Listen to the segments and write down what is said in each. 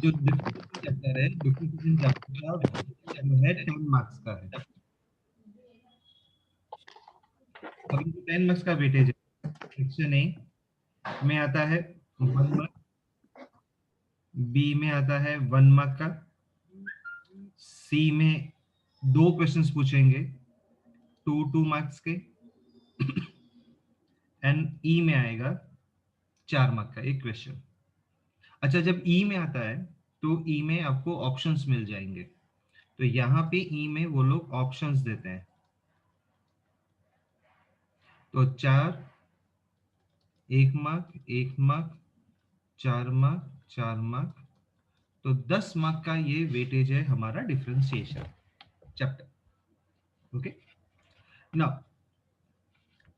जो differentiation chapter है, differentiation chapter का वेटेज जो है 10 मार्क्स का है। अब ये 10 मार्क्स का वेटेज है, सेक्शन ए में आता है 1 मार्क, बी में आता है 1 मार्क का, सी में 2 क्वेश्चंस पूछेंगे 2 मार्क्स के, एंड ई में आएगा 4 मार्क का एक क्वेश्चन। अच्छा, जब ई में आता है तो ई में आपको ऑप्शंस मिल जाएंगे, तो यहाँ पे ई में वो लोग ऑप्शंस देते हैं, तो 4, 1 मार्क, 1 मार्क, 4 मार्क, 4 मार्क, तो 10 मार्क का ये वेटेज है हमारा differentiation chapter. Okay, now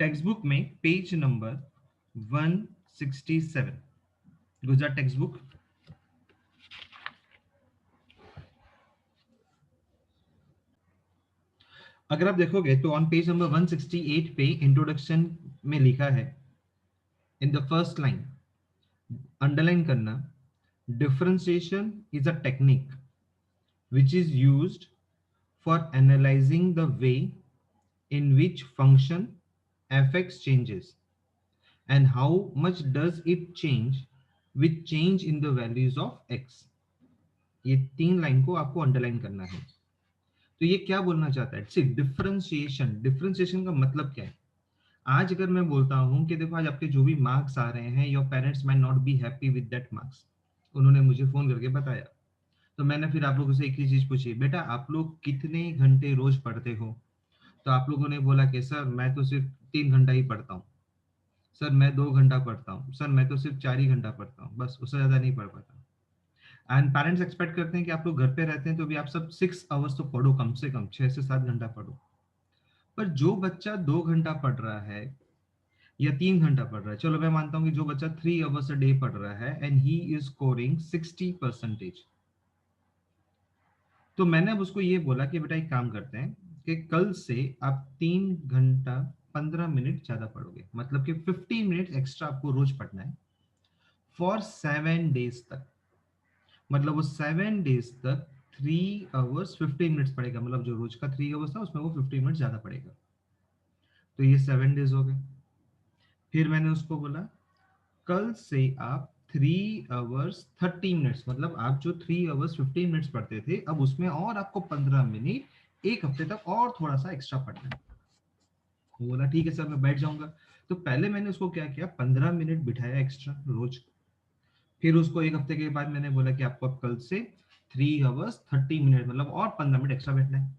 text book में page number 167, Gujarat text book, अगर आप देखोगे तो ऑन पेज नंबर 168 पे इंट्रोडक्शन में लिखा है, in the first line underline करना, differentiation is a technique which is used for analyzing the way in which function fx changes and how much does it change with change in the values of x। ये 3 line को आपको underline करना है। तो ये क्या बोलना चाहता है? सिर्फ डिफरेंशिएशन, डिफरेंशिएशन का मतलब क्या है? आज अगर मैं बोलता हूं कि देखो आज आपके जो भी मार्क्स आ रहे हैं, your parents might not be happy with that marks, उन्होंने मुझे फोन करके बताया, तो मैंने फिर आप लोगों से एक ही चीज पूछी, बेटा आप लोग कितने घंटे रोज पढ़ते हो? तो आप लोगों ने बोला कि सर मैं तो सिर्फ 3 घंटा ही पढ़ता हूँ, सर मैं 2 घंटा पढ़ता हूँ, सर मैं तो सिर्फ 4 ही घंटा पढ़ता हूँ, बस उससे ज्यादा नहीं पढ़ पाता। एंड पेरेंट्स एक्सपेक्ट करते हैं कि आप लोग घर पे रहते हैं तो भी आप सब 6 आवर्स तो पढ़ो, कम से कम 6 से 7 घंटा पढ़ो। पर जो बच्चा 2 घंटा पढ़ रहा है या 3 घंटा पढ़ रहा है, चलो मैं मानता हूँ कि जो बच्चा 3 आवर्स अ डे पढ़ रहा है एंड ही इज स्कोरिंग 60%, तो मैंने अब उसको ये बोला कि बेटा एक काम करते हैं कि कल से आप 3 घंटा 15 मिनट ज्यादा पढ़ोगे, मतलब कि 15 मिनट एक्स्ट्रा आपको रोज पढ़ना है फॉर 7 डेज तक। मतलब वो 7 डेज तक 3 आवर्स 15 मिनट्स पढ़ेगा, मतलब जो रोज का 3 आवर्स था उसमें वो 15 मिनट ज्यादा पढ़ेगा। तो ये 7 डेज हो गए। फिर मैंने उसको बोला कल से आप 3 आवर्स 30 मिनट्स, मतलब आप जो 3 आवर्स 15 मिनट्स पढ़ते थे अब उसमें और आपको 15 मिनट एक हफ्ते तक और थोड़ा सा एक्स्ट्रा पढ़ना है। वो बोला ठीक है सर मैं बैठ जाऊंगा। तो पहले मैंने उसको क्या किया, 15 मिनट बिठाया एक्स्ट्रा रोज। फिर उसको एक हफ्ते के बाद मैंने बोला कि आपको अब कल से 3 आवर्स 30 मिनट, मतलब और 15 मिनट एक्स्ट्रा बैठना है,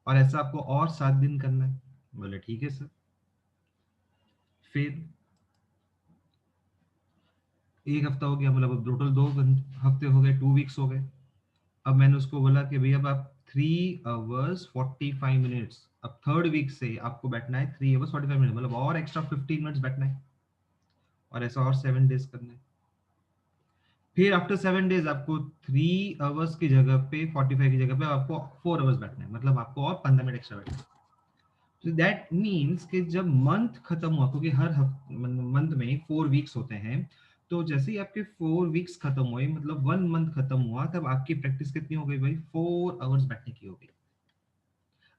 और ऐसा आपको और 7 दिन करना है। बोले ठीक है सर। फिर एक हफ्ता हो गया, मतलब अब टोटल 2 हफ्ते हो गए, 2 वीक्स हो गए। अब मैंने उसको बोला कि भैया अब आप 3 आवर्स 45 मिनट्स, अब थर्ड वीक से आपको बैठना है 3 आवर्स 45 मिनट, मतलब और एक्स्ट्रा 15 मिनट्स बैठना है, और ऐसा और 7 डेज करना है। फिर आफ्टर 7 डेज आपको 3 आवर्स की जगह पे 45 की जगह पे आपको 4 आवर्स बैठना है, मतलब आपको और 15 मिनट एक्स्ट्रा बैठना है। तो दैट मीन्स कि जब मंथ खत्म हुआ, क्योंकि हर मंथ में 4 वीक्स होते हैं, तो जैसे ही आपके 4 वीक्स खत्म हुए, मतलब 1 मंथ खत्म हुआ, तब आपकी प्रैक्टिस कितनी हो गई भाई? 4 आवर्स बैठने की हो गई।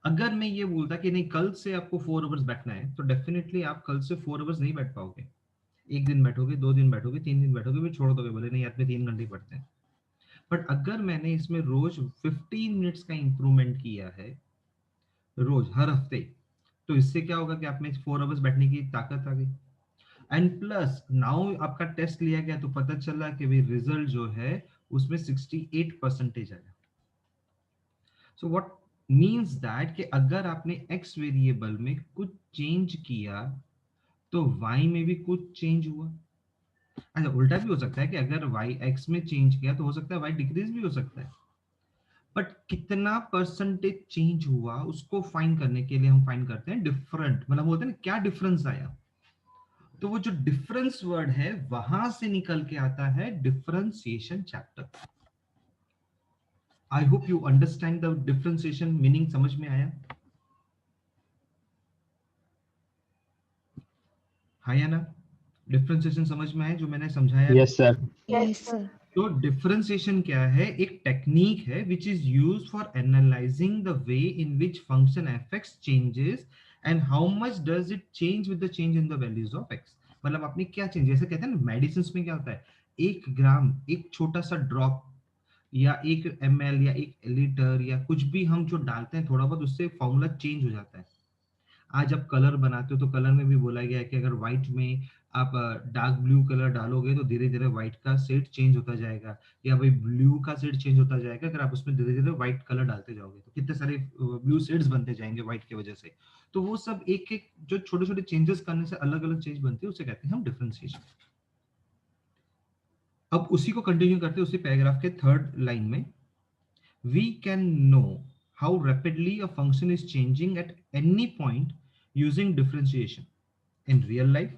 अगर मैं ये बोलता कि नहीं कल से आपको 4 आवर्स बैठना है, तो डेफिनेटली आप कल से 4 आवर्स नहीं बैठ पाओगे। एक दिन बैठोगे, 2 दिन बैठोगे, 3 दिन बैठोगे, फिर छोड़ दोगे, बोले नहीं यार 3 घंटे पढ़ते हैं। बट अगर मैंने इसमें रोज 15 मिनट्स का इंप्रूवमेंट किया है, रोज हर हफ्ते, तो इससे क्या होगा कि आप में 4 आवर्स बैठने की ताकत आ गई। एंड प्लस नाउ आपका टेस्ट लिया गया तो पता चला कि भाई रिजल्ट जो है उसमें 68% आया। सो व्हाट मींस दैट कि अगर आपने एक्स वेरिएबल में कुछ चेंज किया तो वाई में भी कुछ चेंज हुआ। अच्छा, उल्टा भी हो सकता है कि अगर वाई एक्स में चेंज किया तो हो सकता है वाई डिक्रीज भी हो सकता है। बट कितना परसेंटेज चेंज हुआ उसको फाइंड करने के लिए हम फाइंड करते हैं डिफरेंट, मतलब बोलते हैं ना क्या डिफरेंस आया। तो वो जो डिफरेंस वर्ड है वहां से निकल के आता है differentiation chapter. I hope you understand the differentiation meaning, समझ में आया? हाँ या ना? डिफरेंशिएशन समझ में आया जो मैंने समझाया? Yes sir. Yes sir. तो डिफरेंशिएशन क्या है? एक टेक्निक है which is use for analysing the way in which function F x changes and how much does it change with the change in the values of x. मतलब आपने क्या change, जैसे कहते हैं ना मेडिसिन में क्या होता है, 1 ग्राम, एक छोटा सा ड्रॉप या 1 ml या 1 लीटर या कुछ भी हम जो डालते हैं थोड़ा बहुत, उससे फॉर्मूला चेंज हो जाता है। आज आप कलर बनाते हो तो कलर में भी बोला गया है कि अगर व्हाइट में आप डार्क ब्लू कलर डालोगे तो धीरे धीरे व्हाइट का शेड चेंज होता जाएगा, या भाई ब्लू का शेड चेंज होता जाएगा अगर आप उसमें धीरे धीरे व्हाइट कलर डालते जाओगे, तो कितने सारे ब्लू शेड्स बनते जाएंगे व्हाइट की वजह से। तो वो सब एक एक जो छोटे छोटे चेंजेस करने से अलग अलग चीज बनती है, उसे कहते हैं हम डिफरेंशिएशन। अब उसी को कंटिन्यू करते हैं उसी पैराग्राफ के थर्ड लाइन में, we can know how rapidly a function is changing at any point using differentiation. In real life,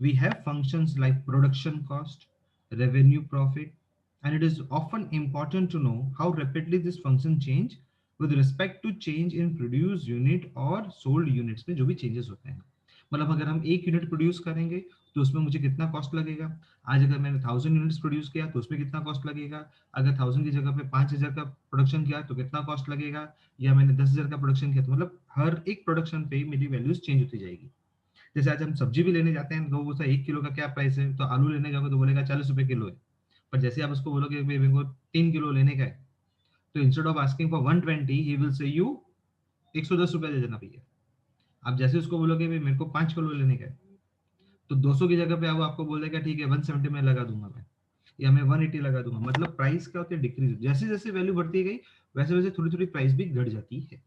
we have functions like production cost, revenue profit, and it is often important to know how rapidly this function change with respect to change in produced unit or sold units में जो भी changes होते हैं। मतलब अगर हम 1 unit produce करेंगे तो उसमें मुझे कितना कॉस्ट लगेगा, आज अगर मैंने 1000 यूनिट्स प्रोड्यूस किया तो उसमें कितना कॉस्ट लगेगा, अगर 1000 की जगह पे 5000 का प्रोडक्शन किया तो कितना कॉस्ट लगेगा, या मैंने 10,000 का प्रोडक्शन किया तो मतलब हर एक प्रोडक्शन पे मेरी वैल्यूज चेंज होती जाएगी। जैसे आज हम सब्जी भी लेने जाते हैं तो वो 1 किलो का क्या प्राइस है, तो आलू लेने जाओगे तो बोलेगा 40 रुपए किलो है। पर जैसे आप उसको बोलोगे भाई मेरे को 3 किलो लेने का है, तो instead of asking for 120 he will say you 110 रुपए दे देना भैया। आप जैसे उसको बोलोगे भाई मेरे को 5 किलो लेने का है, तो 200 की जगह पे वो आपको बोलेगा ठीक है 170 में लगा दूंगा मैं, या मैं 180 लगा दूंगा। मतलब प्राइस क्या होती है, डिक्रीज, जैसे जैसे वैल्यू बढ़ती गई वैसे वैसे थोड़ी थोड़ी प्राइस भी घट जाती है।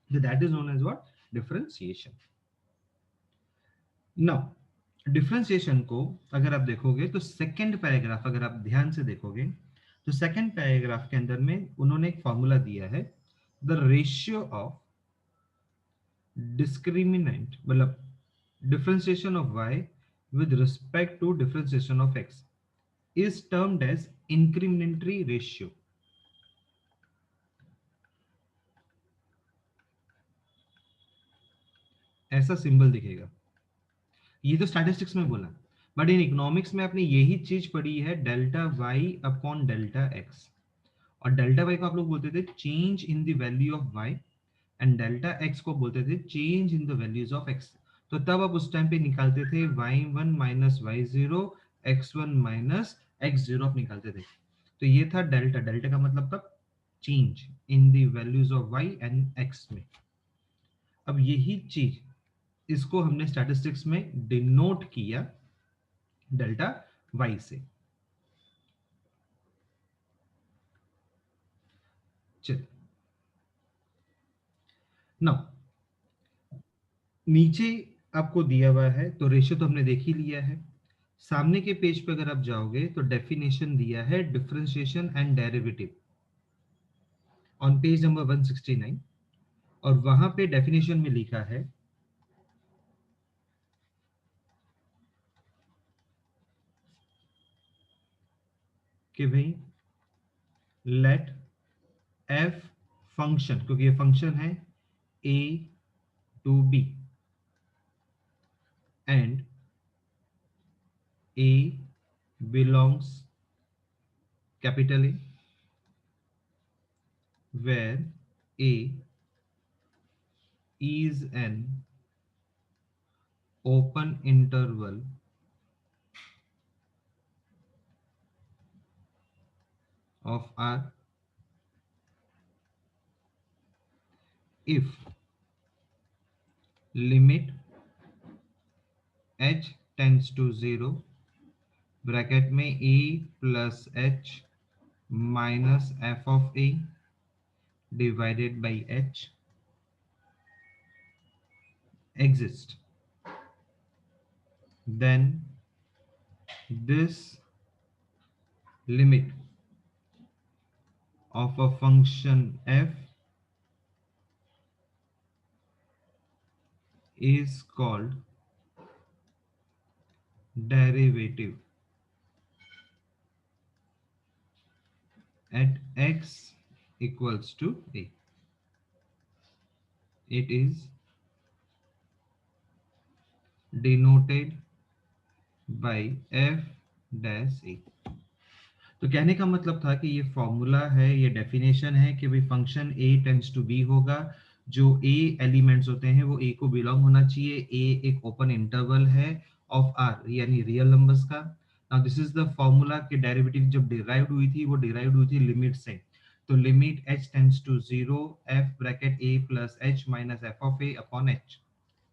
That is known as what, differentiation. Now differentiation को अगर आप देखोगे तो सेकंड पैराग्राफ अगर आप ध्यान से देखोगे तो सेकंड पैराग्राफ के अंदर में उन्होंने एक फॉर्मूला दिया है, द रेशियो ऑफ डिस्क्रिमिनेंट, मतलब differentiation of y with respect to differentiation of x is termed as incrementary ratio। ऐसा सिंबल दिखेगा, ये तो स्टैटिस्टिक्स में बोला, बट इन इकोनॉमिक्स में आपने यही चीज पढ़ी है, delta y upon delta x। और डेल्टा y को आप लोग बोलते थे change in the value of y, and delta x को बोलते थे change in the values of x। तो तब आप उस टाइम पे निकालते थे y1 minus y0, x1 minus x0 आप निकालते थे। तो ये था डेल्टा, डेल्टा का मतलब तब change in the values of y and x में। अब यही चीज इसको हमने स्टैटिस्टिक्स में डिनोट किया डेल्टा y से। चल नाउ नीचे आपको दिया हुआ है तो रेशियो तो हमने देख ही लिया है। सामने के पेज पे अगर आप जाओगे तो डेफिनेशन दिया है differentiation and derivative on page number 169, और वहां पे डेफिनेशन में लिखा है कि भाई लेट एफ फंक्शन, क्योंकि ये फंक्शन है A to B and A belongs capital A, where A is an open interval of R if limit h tends to 0, bracket में a plus h minus f of a divided by h exist, then this limit of a function f is called derivative at x equals to a। It is denoted by f dash a। तो कहने का मतलब था कि ये formula है, ये definition है कि भाई function a tends to b होगा, जो a एलिमेंट्स होते हैं वो a को बिलोंग होना चाहिए, a एक ओपन इंटरवल है ऑफ r यानी रियल नंबर्स का। Now this is the formula कि डेरिवेटिव जब डिराइव्ड हुई थी वो डिराइव्ड हुई थी लिमिट से, तो limit h tends to 0 f bracket a plus h minus f of a upon h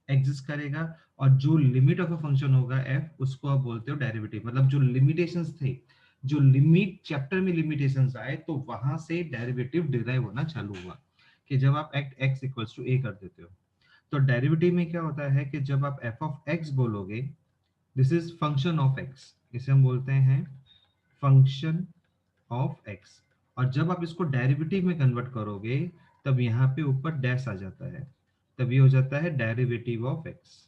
exist करेगा, और जो लिमिट ऑफ अ फंक्शन होगा f उसको आप बोलते हो डेरिवेटिव। मतलब जो लिमिटेशंस थे, जो लिमिट चैप्टर में लिमिटेशंस आए तो वहां से डेरिवेटिव डिराइव होना चालू हुआ कि जब आप act x equals to a कर देते हो। तो डेरिवेटिव में क्या होता है कि जब आप f ऑफ x बोलोगे, this is function of x, इसे हम बोलते हैं फंक्शन ऑफ x, और जब आप इसको डेरिवेटिव में कन्वर्ट करोगे तब यहाँ पे ऊपर डैश आ जाता है, तब ये हो जाता है डेरिवेटिव ऑफ x।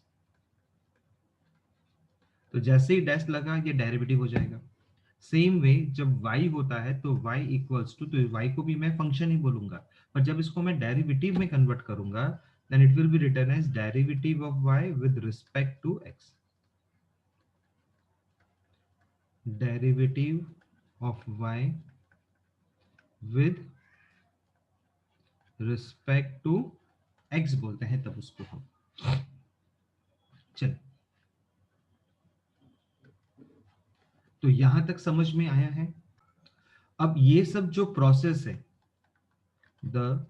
तो जैसे ही डैश लगा ये डेरिवेटिव हो जाएगा। सेम वे जब y होता है तो y इक्वल्स टू, तो y को भी मैं फंक्शन ही बोलूंगा, पर जब इसको मैं डेरिवेटिव में कन्वर्ट करूंगा then it will be written as derivative of y with respect to x, derivative of y with respect to x बोलते हैं तब उसको हम। चल, तो यहां तक समझ में आया है। अब ये सब जो प्रोसेस है, the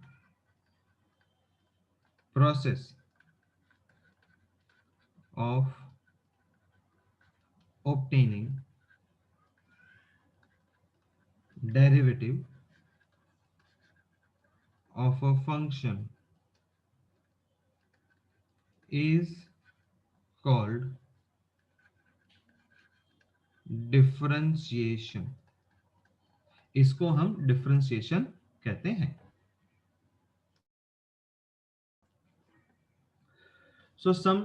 process of obtaining derivative of a function is called differentiation। इसको हम differentiation कहते हैं। So some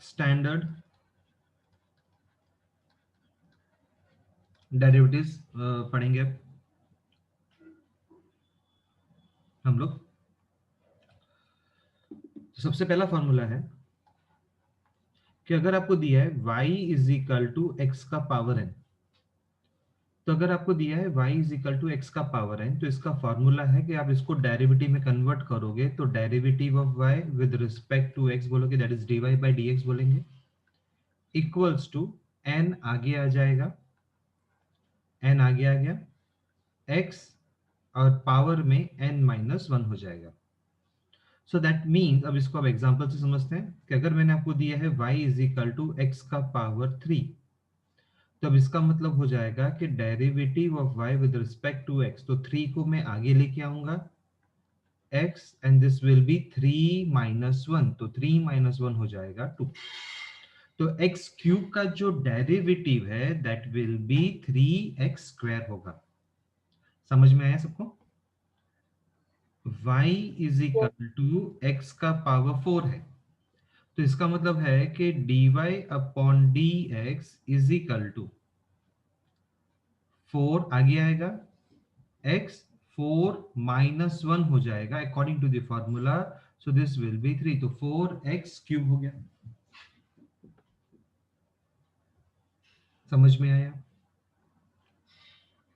standard derivatives पढ़ेंगे अब हम लोग। सबसे पहला फॉर्मूला है कि अगर आपको दिया है y is equal to x का पावर n, तो अगर आपको दिया है y is equal to x का पावर n, तो इसका फॉर्मूला है कि आप इसको डेरिवेटिव में कन्वर्ट करोगे तो derivative of y with respect to x बोलोगे, that is dy by dx बोलेंगे, इक्वल्स टू n आगे आ जाएगा, n आगे आ गया, x और पावर में n माइनस वन हो जाएगा। सो दैट मीन्स, अब इसको आप एग्जांपल से समझते हैं कि अगर मैंने आपको दिया है y is equal to x का पावर 3, तो अब इसका मतलब हो जाएगा कि derivative of y with respect to x, तो 3 को मैं आगे लेके आऊंगा x and this will be 3 minus one, तो 3 माइनस वन हो जाएगा 2। तो x क्यूब का जो डेरिवेटिव है that will be 3x square होगा। समझ में आया सबको? y is equal to x का पावर 4 है, तो इसका मतलब है कि dy upon dx is equal to 4 आगे आएगा, x 4 माइनस वन हो जाएगा according to the formula, so this will be 3, तो 4x क्यूब हो गया। समझ में आया?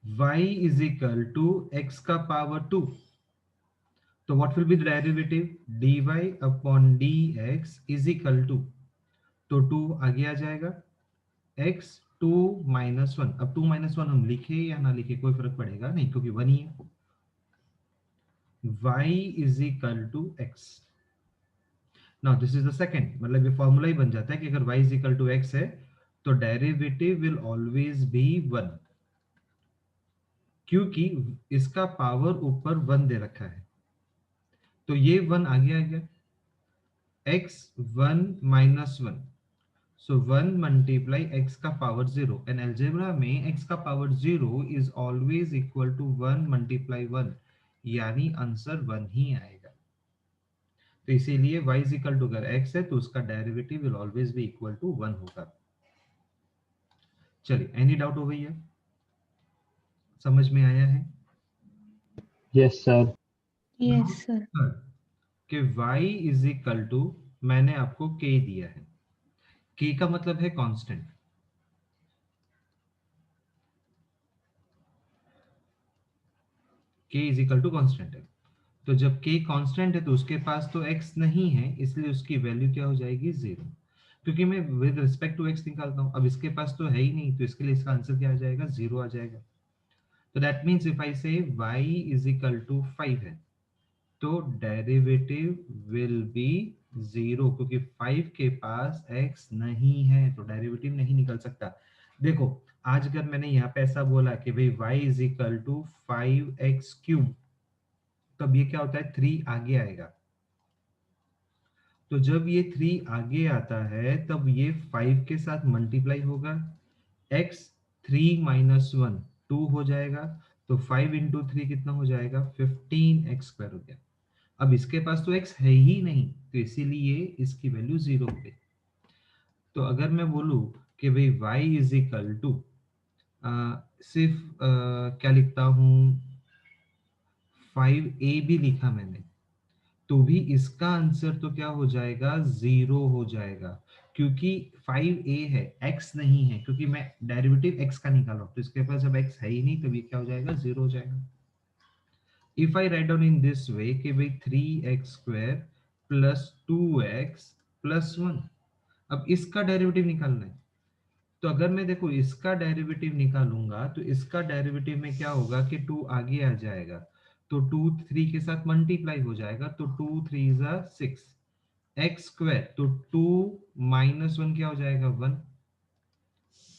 y is equal to x का पावर 2, तो what will be the derivative, dy upon dx is equal to, तो 2 आगे आ जाएगा, x 2 माइनस वन, अब 2 माइनस वन हम लिखे या ना लिखे कोई फर्क पड़ेगा नहीं क्योंकि वन ही है। y is equal to x, now this is the second, मतलब ये फॉर्मूला ही बन जाता है कि अगर y is equal to x है तो डेरिवेटिव विल ऑलवेज बी 1, क्योंकि इसका पावर ऊपर 1 दे रखा है, तो ये 1 आगे आ गया, x 1 minus one, so 1 multiply x का पावर 0, एंड अलजेब्रा में x का power 0 is always equal to 1 multiply 1, यानी आंसर 1 ही आएगा। तो इसीलिए y इज इक्वल टू अगर x है तो उसका derivative will always be equal to 1 होगा। चलिए, एनी डाउट हो गई है? समझ में आया है? Yes sir. Yes sir. कि y इज इक्वल टू, मैंने आपको k दिया है, k का मतलब है constant, k is equal to constant है। तो जब k कांस्टेंट है तो उसके पास तो x नहीं है, इसलिए उसकी वैल्यू क्या हो जाएगी, 0। क्योंकि मैं विद रिस्पेक्ट टू x निकालता हूं, अब इसके पास तो है ही नहीं, तो इसके लिए इसका आंसर क्या आ जाएगा, 0 आ जाएगा। तो दैट मींस इफ आई से y इज इक्वल टू 5 है, तो डेरिवेटिव विल बी 0, क्योंकि 5 के पास x नहीं है, तो डेरिवेटिव नहीं निकल सकता। देखो, आज अगर मैंने यहाँ पे ऐसा बोला कि भाई y is equal to 5x cube, तब ये क्या होता है, 3 आगे आएगा। तो जब ये 3 आगे आता है तब ये 5 के साथ मल्टीप्लाई होगा, x 3 माइनस 1 2 हो जाएगा, तो 5 इंटू 3 कितना हो जाएगा, 15x² हो गया। अब इसके पास तो x है ही नहीं, तो इसीलिए इसकी वैल्यू 0 हो गई। तो अगर मैं बोलूं कि भाई y इज इक्वल टू, सिर्फ क्या लिखता हूं, 5a भी लिखा मैंने, तो भी इसका आंसर तो क्या हो जाएगा, 0 हो जाएगा, क्योंकि 5a है, x नहीं है, क्योंकि मैं डेरिवेटिव x का निकाला, तो इसके पास जब x है ही नहीं, तब ये क्या हो जाएगा, 0 हो जाएगा। If I write down in this way कि भाई 3x² प्लस 2x प्लस 1, अब इसका डेरिवेटिव निकालना है। तो अगर मैं देखो इसका डेरिवेटिव निकालूंगा, तो इसका डेरिवेटिव में क्या होगा कि 2 आगे आ जाएगा, तो 2 3 के साथ मल्टीप्लाई हो जाएगा, तो 2 3 जा 6 x², तो 2 माइनस 1 क्या हो जाएगा, 1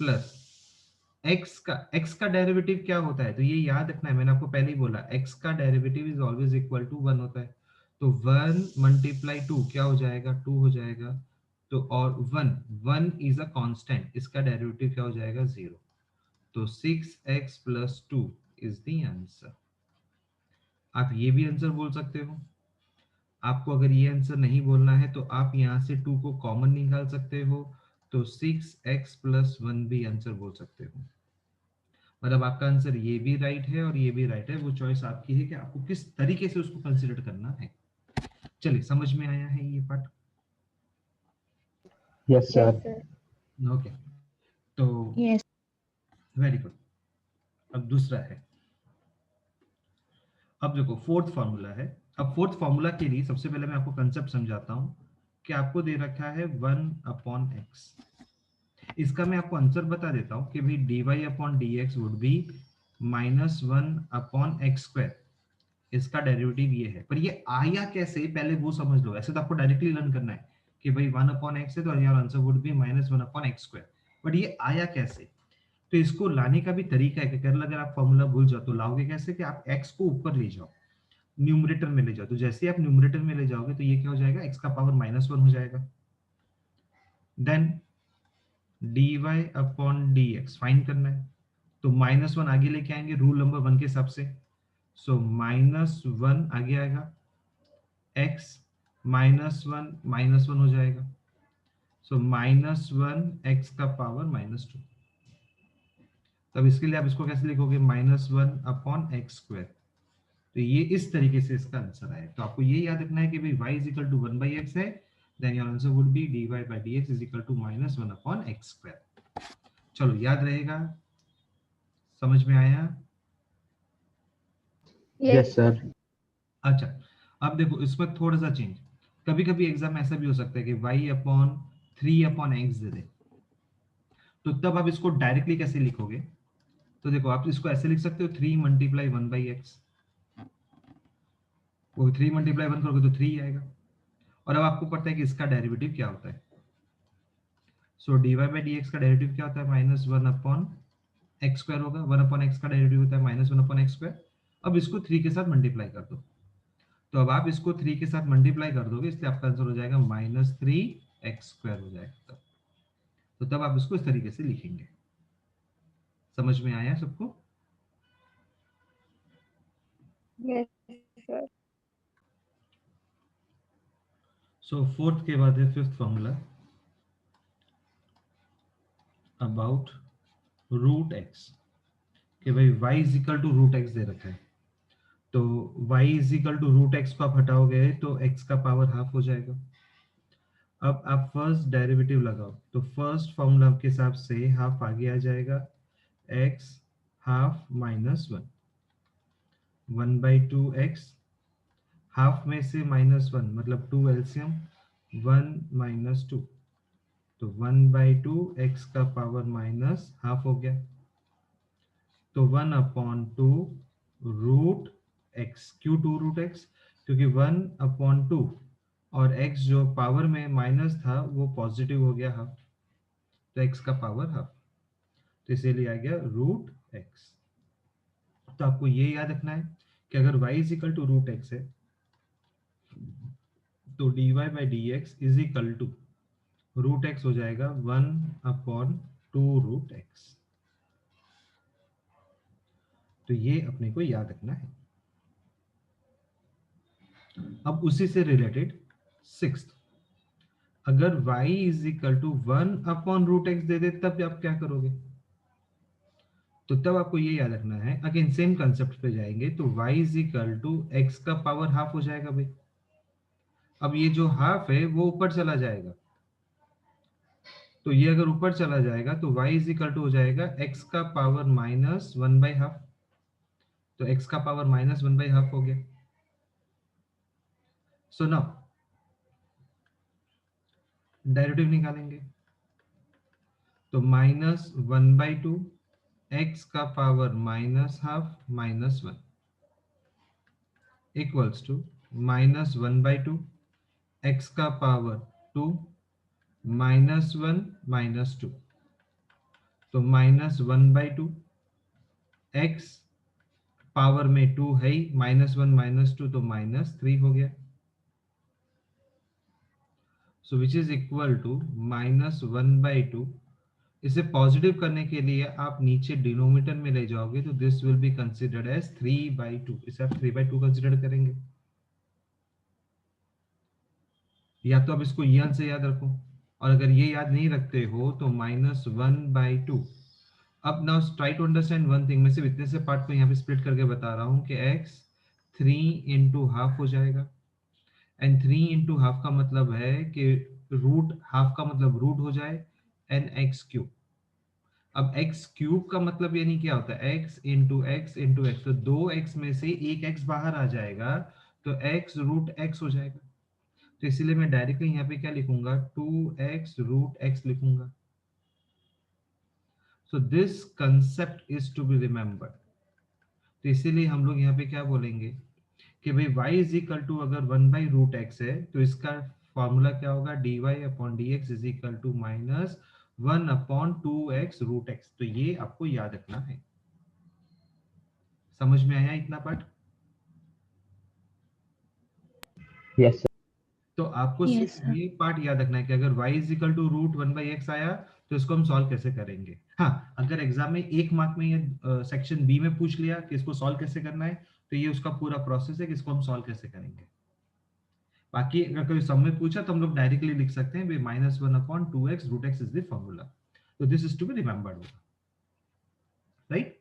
प्लस x का डेरिवेटिव क्या होता है, तो ये याद रखना है, मैंने आपको पहले ही बोला x का derivative is always equal to 1 होता है। तो 1 मल्टीप्लाई 2 क्या हो जाएगा, 2 हो जाएगा। तो और 1 इज अ कांस्टेंट, इसका डेरिवेटिव क्या हो जाएगा, 0। तो 6x plus 2 is the answer. आप ये भी आंसर बोल सकते हो। आपको अगर ये आंसर नहीं बोलना है तो आप यहाँ से 2 को कॉमन निकाल सकते हो, तो 6x प्लस 1 भी आंसर बोल सकते हो। मतलब आपका आंसर ये भी राइट है और ये भी राइट है, वो चॉइस आपकी है कि आपको किस तरीके से उसको कंसीडर करना है। चलिए, समझ में आया है ये part? Yes, Yes, sir. sir. Okay, तो Yes. Very good. अब दूसरा है, अब देखो फोर्थ फॉर्मूला है। अब फोर्थ फॉर्मूला के लिए सबसे पहले मैं आपको कंसेप्ट समझाता हूं कि आपको दे रखा है 1/x। इसका मैं आपको आंसर बता देता हूं कि भाई dy/dx वुड बी -1/x²। इसका डेरिवेटिव ये है, पर ये आया कैसे पहले वो समझ लो। ऐसे तो आपको डायरेक्टली लर्न करना है कि भाई 1/x है, तो your answer would B -1/x²। But ये आया कैसे, तो इसको लाने का भी तरीका है कि अगर आप फॉर्मूला भूल जाओ तो लाओगे कैसे, कि आप x को ऊपर ले जाओ, न्यूमरेटर में ले जाओ। तो जैसे ही आप न्यूमरेटर में ले जाओगे तो ये क्या हो जाएगा, x का पावर -1 हो जाएगा। देन dy/dx फाइंड करना है, तो -1 आगे लेके आएंगे रूल नंबर 1 के हिसाब से। सो -1 आगे आएगा, x -1 हो जाएगा, सो -1 x का पावर -2। तब इसके लिए आप इसको कैसे लिखोगे, -1/x²। तो ये इस तरीके से इसका आंसर आए। तो आपको ये याद रखना है कि भाई y is equal to 1/x है, then your answer would be dy/dx is equal to -1/x²। चलो, याद रहेगा, समझ में आया? Yes. Yes, sir. अच्छा, अब देखो इसमें थोड़ा सा चेंज। कभी कभी एग्जाम में ऐसा भी हो सकता है कि y/3/x दे दे, तो तब आप इसको डायरेक्टली कैसे लिखोगे, तो देखो आप इसको ऐसे लिख सकते हो, 3 मल्टीप्लाई 1/x। वो 3 मल्टीप्लाई 1 करोगे तो 3 आएगा। और अब आपको पता है कि इसका डेरिवेटिव क्या होता है। सो dy/dx का डेरिवेटिव क्या होता है, -1/x² होगा। 1/x का डेरिवेटिव होता है -1/x²। अब इसको 3 के साथ मल्टीप्लाई कर दो, तो अब आप इसको 3 के साथ मल्टीप्लाई कर दोगे, इसलिए आपका आंसर हो जाएगा -3x² हो जाएगा तब। तो तब आप इसको इस तरीके से लिखेंगे। समझ में आया सबको? Yes, sir. सो फोर्थ के बाद है फिफ्थ फॉर्मूला अबाउट √x, कि भाई y is equal to √x दे रखा है। तो y is equal to √x को आप हटाओगे तो x का पावर हाफ हो जाएगा। अब आप फर्स्ट डेरिवेटिव लगाओ, तो फर्स्ट फॉर्मूला के हिसाब से हाफ आगे आ जाएगा, x half minus 1, 1/2 x, half में से -1 मतलब 2 एलसीएम, 1 - 2, तो 1/2 x का पावर माइनस हाफ हो गया, तो 1/2 रूट x, क्यों 2 रूट x, क्योंकि 1/2 और x जो पावर में माइनस था वो पॉजिटिव हो गया हाफ, तो x का पावर हाफ, तो इसीलिए आ गया रूट x। तो आपको ये याद रखना है कि अगर y is equal to root x है तो dy/dx is equal to root x हो जाएगा 1/2 रूट x। तो ये अपने को याद रखना है। अब उसी से रिलेटेड सिक्स्थ, अगर y is equal to 1/√x दे दे तब आप क्या करोगे, तो तब आपको ये याद रखना है, अगेन सेम कंसेप्ट पे जाएंगे, तो y is equal to x का पावर हाफ हो जाएगा भाई। अब ये जो हाफ है वो ऊपर चला जाएगा, तो ये अगर ऊपर चला जाएगा तो y इज इक्वल टू हो जाएगा x का पावर -1/2, तो x का पावर -1/2 हो गया। सो नाउ डेरिवेटिव निकालेंगे, तो -1/2 x का पावर -12 -1 इक्वल्स टू -1/2 x का पावर 2 -1 -2, तो -1/2 x पावर में 2 है ही, -1 -2 तो -3 हो गया, सो विच इज इक्वल टू -1/2। इसे पॉजिटिव करने के लिए आप नीचे डिनोमिनेटर में ले जाओगे, तो this will be considered as 3/2, इसे आप 3/2 कंसिडर करेंगे, या तो आप इसको यन से याद रखो, और अगर ये याद नहीं रखते हो तो -1/2। अब now try to understand one thing, मैं सिर्फ इतने से पार्ट को यहाँ पे स्प्लिट करके बता रहा हूँ कि x 3 × हाफ हो जाएगा, एंड 3 × हाफ का मतलब है कि रूट हाफ का मतलब रूट हो जाए एन एक्स क्यूब। अब x क्यूब का मतलब यानी क्या होता है, x × x × x, तो 2x में से एक x बाहर आ जाएगा, तो x रूट x हो जाएगा, तो इसीलिए मैं डायरेक्टली यहाँ पे क्या लिखूंगा, 2x रूट x लिखूंगा। So this concept is to be remembered, तो इसीलिए हम लोग यहाँ पे क्या बोलेंगे कि भाई y इज इक्वल टू अगर 1/√x है तो इसका फॉर्मूला क्या होगा, dy/dx is equal to -1/2x root x। तो ये आपको याद रखना है। समझ में आया इतना पार्ट? Yes sir. तो आपको Yes, सिर्फ sir. ये पार्ट याद रखना है कि अगर y is equal to √1/x आया तो इसको हम सॉल्व कैसे करेंगे। हाँ, अगर एग्जाम में 1 मार्क में ये सेक्शन बी में पूछ लिया कि इसको सॉल्व कैसे करना है, तो ये उसका पूरा प्रोसेस है कि इसको हम सॉल्व कैसे करेंगे। बाकी अगर कोई सम में पूछा तो हम लोग डायरेक्टली लिख सकते हैं -1/2x root x is the formula, तो this is to be remembered, right.